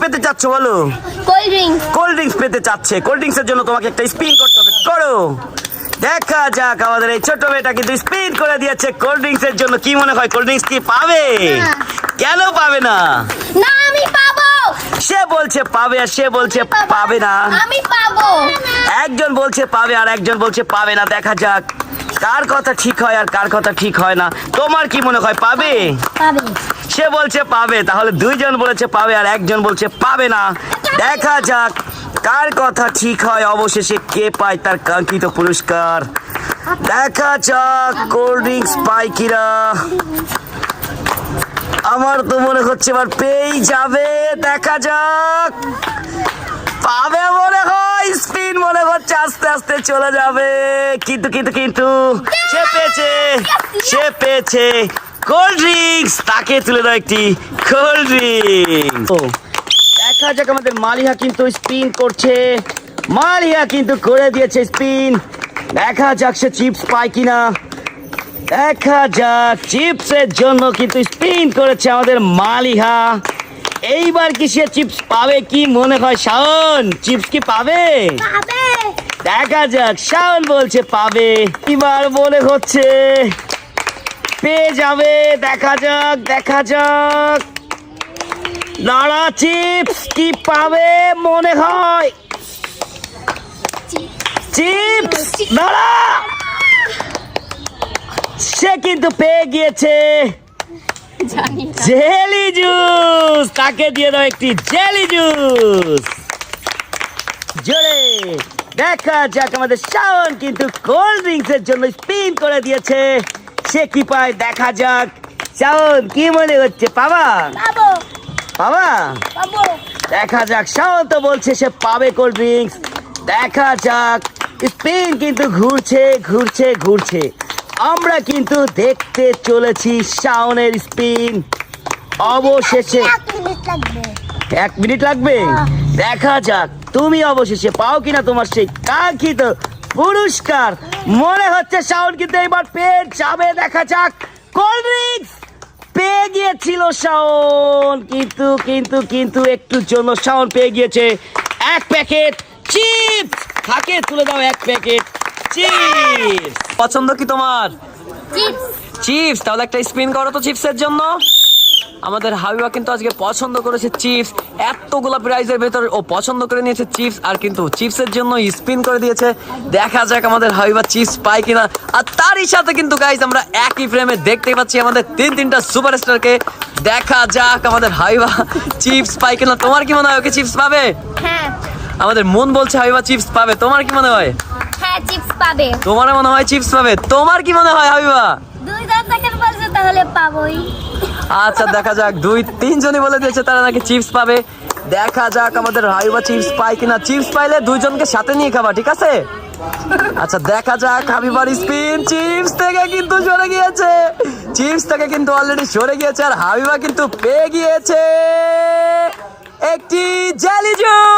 পেতে চাচ্ছ বলো? Cold drinks. কোল্ড ড্রিঙ্কস পেতে চাচ্ছে। কোল্ড ড্রিঙ্কস এর জন্য তোমাকে একটা স্পিন করতে হবে, করো। দেখা যাক, আমাদের এই ছোট মেয়েটা কিন্তু স্পিন করে দিয়েছে কোল্ড ড্রিঙ্কস এর জন্য। কি মনে হয় কোল্ড ড্রিঙ্কস কি পাবে? কেন পাবে না? না আমি পাবো। সে বলছে পাবে আর সে বলছে পাবে না। আমি পাবো। একজন বলছে পাবে আর একজন বলছে পাবে না। দেখা যাক কার কথা ঠিক হয় আর কার কথা ঠিক হয় না। তোমার কি মনে হয় পাবে? পাবে। সে বলছে পাবে, তাহলে দুইজন বলেছে পাবে আর একজন বলছে পাবে না। দেখা যাক কার কথা ঠিক হয়, অবশেষে কে পায় তার কাঙ্ক্ষিত পুরস্কার। দেখা যাক কোল্ড ড্রিঙ্কস পায় কিনা। আমার তো মনে হচ্ছে এবার পেয়েই যাবে। দেখা যাক, পাবে মনে হয়। স্পিন মনে হচ্ছে আস্তে আস্তে চলে যাবে, কিন্তু কিন্তু কিন্তু সে পেয়েছে, সে পেয়েছে কোল্ড ড্রিঙ্কস। তাকে তুলে দাও একটি কোল্ড ড্রিঙ্কস। দেখা যাক, আমাদের মালিহা কিন্তু স্পিন করছে। মালিহা কিন্তু করে দিয়েছে স্পিন। দেখা যাক সে চিপস পায় কিনা। দেখা যাক, চিপসের জন্য কিন্তু স্পিন করেছে আমাদের মালিহা। এইবার কি সে চিপস পাবে? কি মনে হয় শাওন, চিপস কি পাবে? পাবে। দেখা যাক, শাওন বলছে পাবে। এবার মনে হচ্ছে পেয়ে যাবে। দেখা যাক, দেখা যাক, নাড়া চিপস কি পাবে মনে হয়? চিপস নাড়া, সে কিন্তু পেয়ে গিয়েছে জেলি জুস। তাকে দিয়ে দাও একটি জেলি জুস জোরে। দেখা যাক, আমাদের শাওন কিন্তু কোল্ড ড্রিঙ্কস এর জন্য স্পিন করে দিয়েছে। সে কি পায়? দেখা যাক। শাওন কি মনে হচ্ছে, পাবা? পাবো। পাবা? পাবো। দেখা যাক, শাওন তো বলছে সে পাবে কোল্ড ড্রিঙ্কস। দেখা যাক, স্পিন কিন্তু ঘুরছে ঘুরছে ঘুরছে। আমরা কিন্তু দেখতে চলেছি শাওনের স্পিন। অবশেষে 1 মিনিট লাগবে। 1 মিনিট লাগবে। দেখা যাক তুমি অবশেষে পাও কিনা তোমার সেই কাঙ্ক্ষিত পুরস্কার। মনে হচ্ছে শাওন কিন্তু এবার পেয়ে যাবে। দেখা যাক, কোল্ড ড্রিঙ্কস পেয়ে গিয়েছিল শাওন, কিন্তু কিন্তু কিন্তু একটুর জন্য শাওন পেয়ে গিয়েছে 1 প্যাকেট চিপস। থাকে তুলে দাও 1 প্যাকেট চিপস। পছন্দ কি তোমার? চিপস। চিপস, তাহলে একটা স্পিন করো তো চিপসের জন্য। আমাদের হাবিবা কিন্তু আজকে পছন্দ করেছে চিপস। এতগুলা প্রাইজের ভেতর ও পছন্দ করে নিয়েছে চিপস, আর কিন্তু চিপসের জন্য স্পিন করে দিয়েছে। দেখা যাক আমাদের হাবিবা চিপস পায় কিনা। আর তারই সাথে কিন্তু গাইজ আমরা একই ফ্রেমে দেখতেই পাচ্ছি আমাদের তিনটা সুপারস্টারকে। দেখা যাক আমাদের হাবিবা চিপস পায় কিনা। তোমার কি মনে হয় ওকে চিপস পাবে? হ্যাঁ। আমাদের মন বলছে হাবিবা চিপস পাবে। তোমার কি মনে হয়? হ্যাঁ চিপস পাবে। তোমার মনে হয় চিপস পাবে। তোমার কি মনে হয় হাবিবা? 2 সেকেন্ড বলছে তাহলে পাবোই। আচ্ছা দেখা যাক, 2-3 জনই বলে দিয়েছে তারা নাকি চিপস পাবে। দেখা যাক আমাদের হাবিবা চিপস পায় কিনা। চিপস পাইলে 2 জনকে সাথে নিয়ে খাবা, ঠিক আছে? আচ্ছা দেখা যাক, হাবিবার স্পিন চিপস থেকে কিন্তু সরে গিয়েছে। চিপস থেকে কিন্তু অলরেডি সরে গিয়েছে, আর হাবিবা কিন্তু পেয়ে গিয়েছে একটি জেলি জুস।